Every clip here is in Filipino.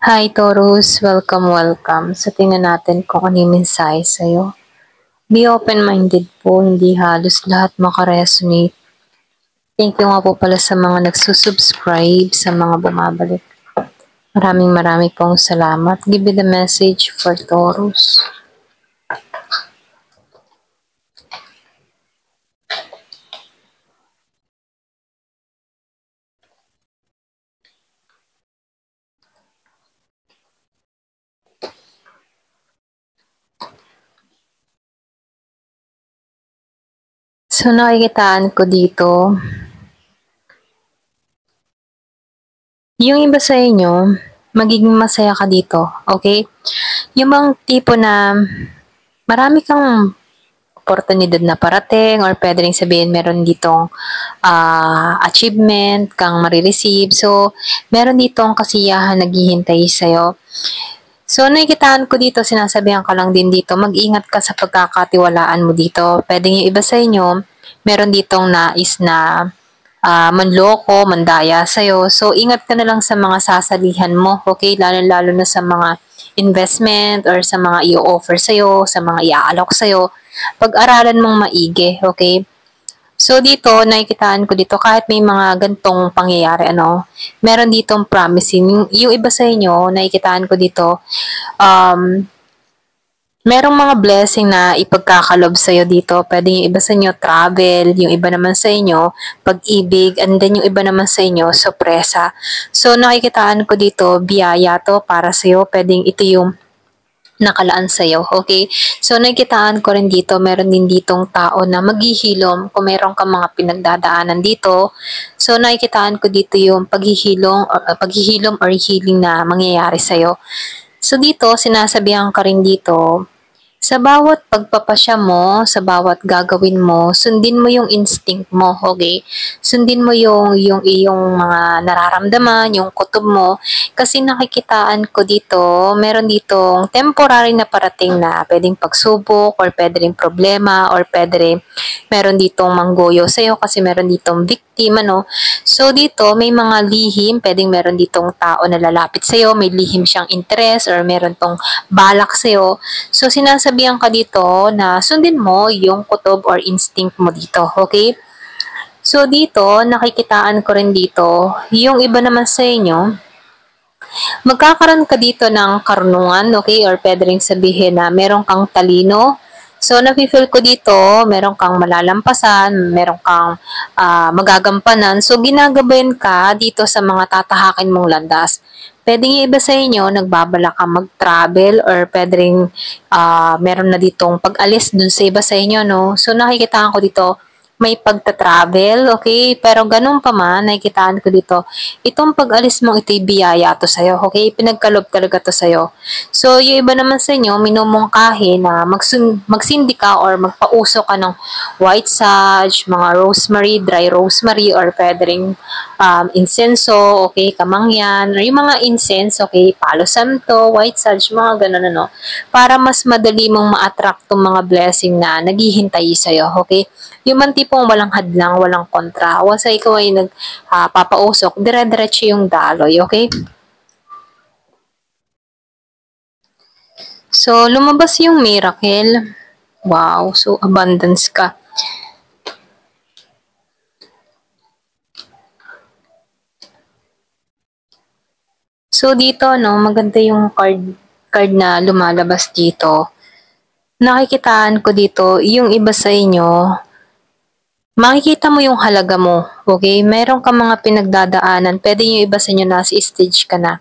Hi Taurus, welcome. So tingnan natin kung ano yung mensahe sa'yo. Be open-minded po, hindi halos lahat makaresonate. Thank you nga po pala sa mga nagsusubscribe, sa mga bumabalik. Maraming pong salamat. Give me the message for Taurus. So nakikitaan ko dito, yung iba sa inyo, magiging masaya ka dito, okay? Yung bang tipo na marami kang oportunidad na parating or pwede rin sabihin meron ditong achievement kang marireceive. So, meron ditong kasiyahan naghihintay sa'yo. So, nakikitaan ko dito, sinasabihan ka lang din dito, mag-ingat ka sa pagkakatiwalaan mo dito. Pwede yung iba sa inyo, meron ditong nais na manloko, mandaya sa'yo. So, ingat ka na lang sa mga sasalihan mo, okay? Lalo na sa mga investment or sa mga i-offer sa'yo, sa mga i-aalok sa'yo. Pag-aralan mong maigi, okay? So dito, nakikitaan ko dito, kahit may mga gantong pangyayari, meron ditong promising. Yung iba sa inyo, nakikitaan ko dito, um, merong mga blessing na ipagkakalob sa'yo dito. Pwede yung iba sa inyo, travel, yung iba naman sa inyo, pag-ibig, and then yung iba naman sa inyo, sorpresa. So nakikitaan ko dito, biyaya to para sa'yo. Pwedeng ito yung nakalaan sa'yo, okay? So, nakikitaan ko rin dito, meron din ditong tao na maghihilom kung meron kang mga pinagdadaanan dito. So, nakikitaan ko dito yung paghihilom or healing na mangyayari sa'yo. So, dito, sinasabihan ka rin dito, sa bawat pagpapasya mo, sa bawat gagawin mo, sundin mo yung instinct mo, okay? Sundin mo yung iyong mga nararamdaman, yung kutob mo. Kasi nakikitaan ko dito, meron ditong temporary na parating na pwedeng pagsubok or pwede rin problema or pwede rin meron ditong manggoyo sa'yo kasi meron ditong victim, ano? So dito, may mga lihim, pwedeng meron ditong tao na lalapit sa'yo, may lihim siyang interest or meron tong balak sa'yo. So sinasabihan ka dito na sundin mo yung kutob or instinct mo dito, okay? So dito, nakikitaan ko rin dito, yung iba naman sa inyo, magkakaroon ka dito ng karunungan, okay? Or pwede rin sabihin na meron kang talino. So, nafe-feel ko dito, meron kang malalampasan, meron kang magagampanan. So, ginagabayan ka dito sa mga tatahakin mong landas. Pwede yung iba sa inyo, nagbabala ka mag-travel or pwede rin meron na ditong pag-alis dun sa iba sa inyo, no? So, nakikita ko dito, may pagta-travel, okay? Pero ganun pa man, nakikitaan ko dito, itong pag-alis mong ito'y biyaya to sa'yo, okay? Pinagkalob talaga to sa'yo. So, yung iba naman sa inyo, minumungkahi na magsindi ka or magpauso ka ng white sage, mga rosemary, dry rosemary, or pwede rin insenso, okay? Kamangyan, or yung mga incense, okay? Palo santo, white sage, mga ganun, para mas madali mong ma-attract tong mga blessing na naghihintay sa'yo, okay? Yung man tipong walang hadlang, walang kontra. Once ikaw ay nagpapausok, dire-diretso yung daloy, okay? So, lumabas yung miracle. Wow, so abundance ka. So, dito, maganda yung card na lumalabas dito. Nakikitaan ko dito, yung iba sa inyo, makikita mo yung halaga mo, okay? Meron ka mga pinagdadaanan, pwede yung iba sa inyo nasa stage ka na.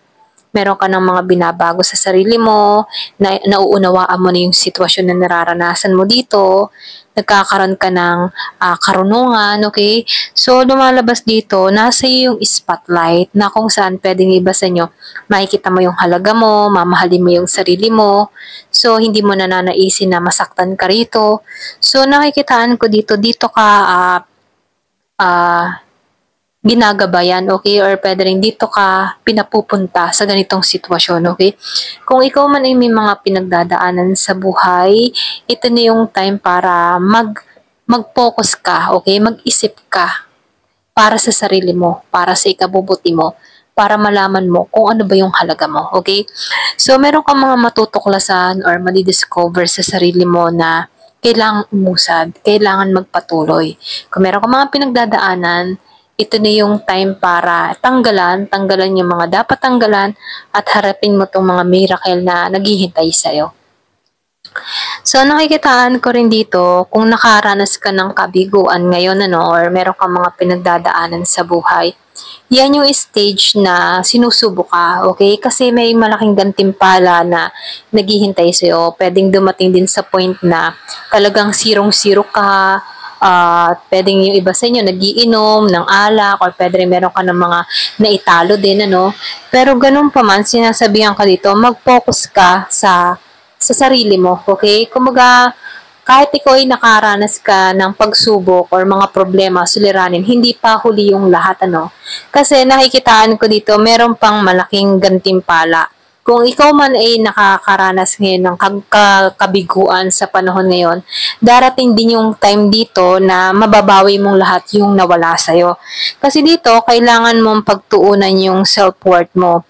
Meron ka ng mga binabago sa sarili mo, nauunawaan mo na yung sitwasyon na nararanasan mo dito, nagkakaroon ka ng karunungan, okay? So, lumalabas dito, nasa iyo yung spotlight na kung saan pwedeng iba sa inyo, makikita mo yung halaga mo, mamahalin mo yung sarili mo, so hindi mo nananaisin na masaktan ka rito. So, nakikitaan ko dito ka ginagabayan, okay? Or pwede rin dito ka pinapupunta sa ganitong sitwasyon, okay? Kung ikaw man ay may mga pinagdadaanan sa buhay, ito na yung time para mag-focus ka, okay? Mag-isip ka para sa sarili mo, para sa ikabubuti mo, para malaman mo kung ano ba yung halaga mo, okay? So, meron kang mga matutuklasan or madidiscover sa sarili mo na kailangan umusad, kailangan magpatuloy. Kung meron kang mga pinagdadaanan, ito na yung time para tanggalan yung mga dapat tanggalan at harapin mo tong mga miracle na naghihintay sa'yo. So, nakikitaan ko rin dito kung nakaranas ka ng kabiguan ngayon or meron kang mga pinagdadaanan sa buhay. Yan yung stage na sinusubo ka, okay? Kasi may malaking gantimpala na naghihintay sa'yo. Pwedeng dumating din sa point na talagang sirong-siro ka, pwedeng yung iba sa inyo nagiinom ng alak or pwede rin meron ka ng mga naitalo din, Pero ganun pa man, sinasabihan ka dito, mag-focus ka sa sarili mo, okay? Kumbaga, kahit ikaw ay nakaranas ka ng pagsubok or mga problema, suliranin, hindi pa huli yung lahat, Kasi nakikitaan ko dito, meron pang malaking gantimpala. Kung ikaw man ay nakakaranas ngayon ng kabiguan sa panahon ngayon, darating din yung time dito na mababawi mong lahat yung nawala sa'yo. Kasi dito, kailangan mong pagtuunan yung self-worth mo.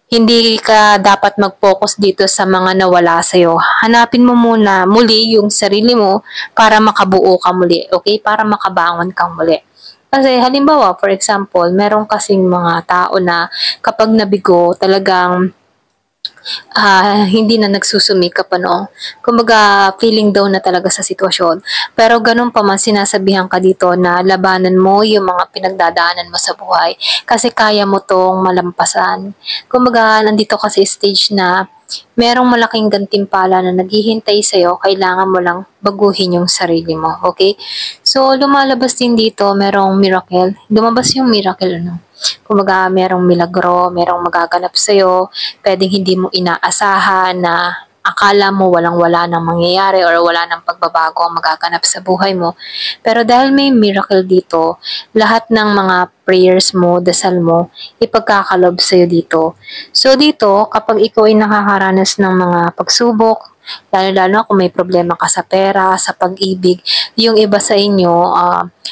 Hindi ka dapat mag-focus dito sa mga nawala sa'yo. Hanapin mo muna muli yung sarili mo para makabuo ka muli, okay? Para makabangon kang muli. Kasi halimbawa, for example, meron kasing mga tao na kapag nabigo, talagang hindi na nagsusumikap, Kumbaga, feeling down na talaga sa sitwasyon. Pero ganun pa man, sinasabihan ka dito na labanan mo yung mga pinagdadaanan mo sa buhay kasi kaya mo tong malampasan. Kumbaga, nandito kasi stage na merong malaking gantimpala na naghihintay sa'yo, kailangan mo lang baguhin yung sarili mo, okay? So, lumalabas din dito, merong miracle. Lumabas yung miracle, Kumbaga, merong milagro, merong magaganap sa'yo, pwedeng hindi mo inaasahan na akala mo walang-wala nang mangyayari or wala nang pagbabago ang magaganap sa buhay mo. Pero dahil may miracle dito, lahat ng mga prayers mo, dasal mo, ipagkakalob sa'yo dito. So dito, kapag ikaw ay nakakaranas ng mga pagsubok, lalo-lalo kung may problema ka sa pera, sa pag-ibig, yung iba sa inyo,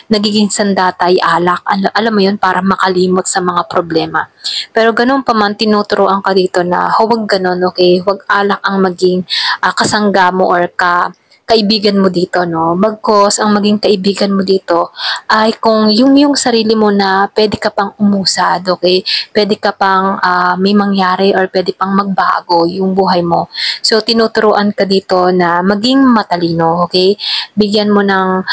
nagiging sandatay alak. Alam mo yun, para makalimot sa mga problema. Pero ganun pa man, tinuturoan ka dito na huwag ganun, okay? Huwag alak ang maging kasangga mo or kaibigan mo dito, Bagkos, ang maging kaibigan mo dito ay kung yung sarili mo na pwede ka pang umusad, okay? Pwede ka pang may mangyari or pwede pang magbago yung buhay mo. So, tinuturuan ka dito na maging matalino, okay? Bigyan mo ng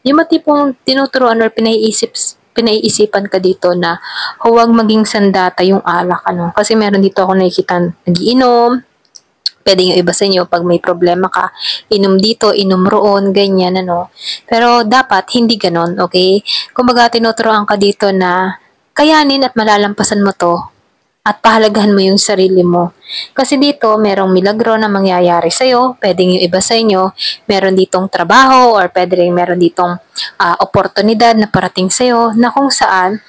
yung matipong tinuturuan or pinaiisipan ka dito na huwag maging sandata yung alak, Kasi meron dito ako nakikita nagiinom, pwede yung iba sa inyo, pag may problema ka, inom dito, inom roon, ganyan, Pero dapat, hindi ganon, okay? Kumbaga, tinuturoan ka dito na kayanin at malalampasan mo to at pahalagahan mo yung sarili mo. Kasi dito, merong milagro na mangyayari sa'yo, pwedeng yung iba sa inyo, meron ditong trabaho or pwede rin meron ditong oportunidad na parating sa'yo na kung saan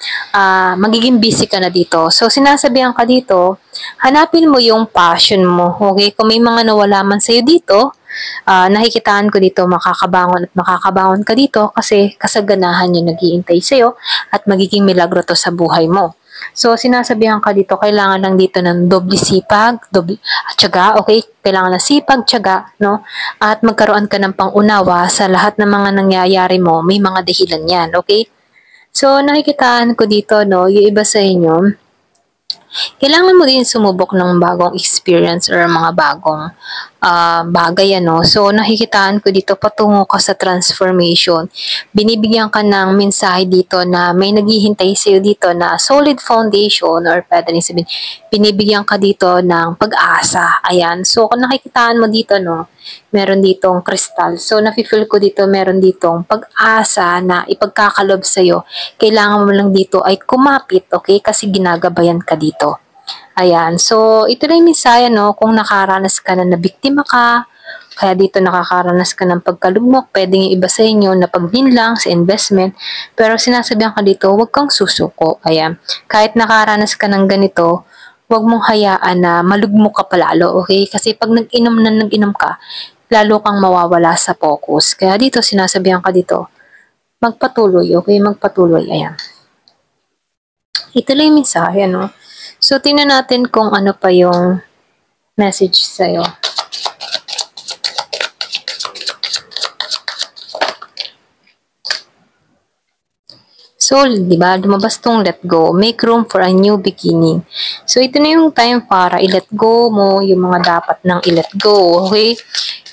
magiging busy ka na dito. So, sinasabihan ka dito, hanapin mo yung passion mo, okay? Kung may mga nawala man sa'yo dito, nakikitaan ko dito makakabangon at makakabangon ka dito kasi kasaganahan yung nag-iintay sa'yo at magiging milagro to sa buhay mo. So, sinasabihan ka dito, kailangan lang dito ng doble sipag, tiyaga, okay? Kailangan ng sipag, tiyaga, At magkaroon ka ng pangunawa sa lahat ng mga nangyayari mo, may mga dahilan yan, okay? So, nakikitaan ko dito, yung iba sa inyo, kailangan mo din sumubok ng bagong experience or mga bagong bagay, So, nakikitaan ko dito, patungo ka sa transformation. Binibigyan ka ng mensahe dito na may naghihintay sa'yo dito na solid foundation or pwede rin sabihin, binibigyan ka dito ng pag-asa. Ayan. So, kung nakikitaan mo dito, meron ditong kristal. So, nafe-feel ko dito, meron ditong pag-asa na ipagkakalob sa'yo. Kailangan mo lang dito ay kumapit, okay? Kasi ginagabayan ka dito. Ayan. So, ito na yung mensahe, kung nakaranas ka na nabiktima ka, kaya dito nakakaranas ka ng pagkalugmok, pwedeng yung iba sa inyo na paglinlang sa investment, pero sinasabihan ka dito, huwag kang susuko. Ayan. Kahit nakaranas ka ng ganito, huwag mong hayaan na malugmok ka palalo, okay? Kasi pag nag-inom ka, lalo kang mawawala sa focus. Kaya dito, sinasabihan ka dito, magpatuloy, okay? Magpatuloy. Ayan. ituloy yung mensahe, no? So, tingnan natin kung ano pa yung message sa'yo. So, di ba, lumabas tong let go. Make room for a new beginning. So, ito na yung time para i-let go mo yung mga dapat nang i-let go. Okay?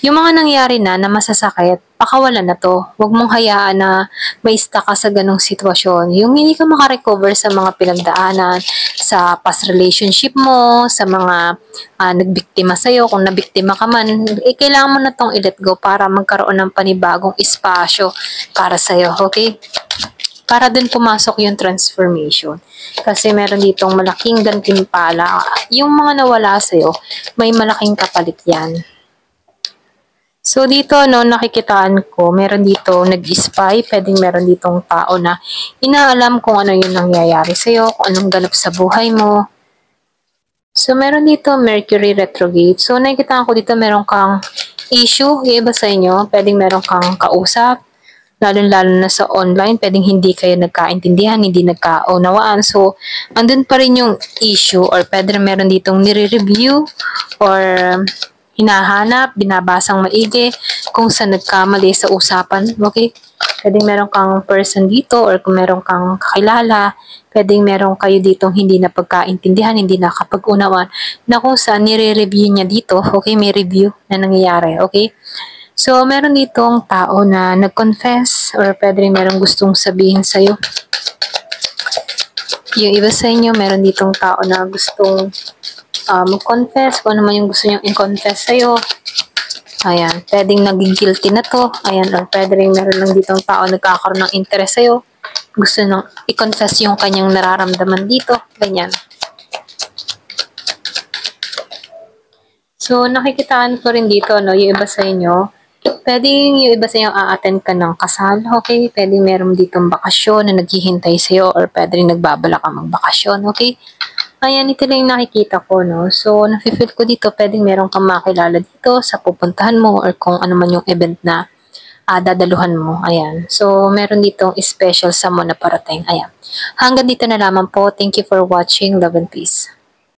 Yung mga nangyari na masasakit, pakawalan na to. Huwag mong hayaan na ma-stuck ka sa ganong sitwasyon. Yung hindi ka makarecover sa mga pinagdaanan, sa past relationship mo, sa mga nagbiktima sa'yo, kung nabiktima ka man, kailangan mo na tong i-let go para magkaroon ng panibagong espasyo para sa'yo. Okay? Para dun pumasok yung transformation. Kasi meron ditong malaking gantimpala. Yung mga nawala sa'yo, may malaking kapalit yan. So, dito, no, nakikitaan ko, meron dito nag-spy, pwedeng meron ditong tao na inaalam kung ano yung nangyayari sa'yo, kung anong ganap sa buhay mo. So, meron dito Mercury retrograde. So, nakikitaan ko dito, meron kang issue, yung iba sa inyo, pwedeng meron kang kausap, lalo-lalo na sa online, pwedeng hindi kayo nagkaintindihan, hindi nagkaunawaan. So, andun pa rin yung issue or pwede meron ditong nire-review or hinahanap, binabasang maigi kung saan nagkamali sa usapan. Okay? Pwedeng meron kang person dito or kung meron kang kakilala, pwedeng meron kayo ditong hindi na pagkaintindihan, hindi nakapag-unawan na kung saan nire-review niya dito. Okay? May review na nangyayari. Okay? So, meron ditong tao na nag-confess or pwede rin merong gustong sabihin sa'yo. Yung iba sa inyo, meron ditong tao na gustong mag-confess, kung ano man yung gusto niyang i-confess sa'yo. Ayan, pwedeng naging-guilty na to. Ayan, or pwede rin meron lang ditong tao nagkakaroon ng interest sa'yo. Gusto nang i-confess yung kanyang nararamdaman dito. Ganyan. So, nakikitaan ko rin dito, no, yung iba sa inyo, pwedeng yung iba sa inyo a-attend ka ng kasal, okay? Pwedeng meron ditong bakasyon na naghihintay sa'yo or pwede rin nagbabala ka magbakasyon, okay? Ayan, ito lang yung nakikita ko, no? So, nafe-feel ko dito, pwedeng meron kang makilala dito sa pupuntahan mo or kung ano man yung event na dadaluhan mo. Ayan. So, meron ditong special someone na parating. Ayan. Hanggang dito na lamang po. Thank you for watching. Love and peace.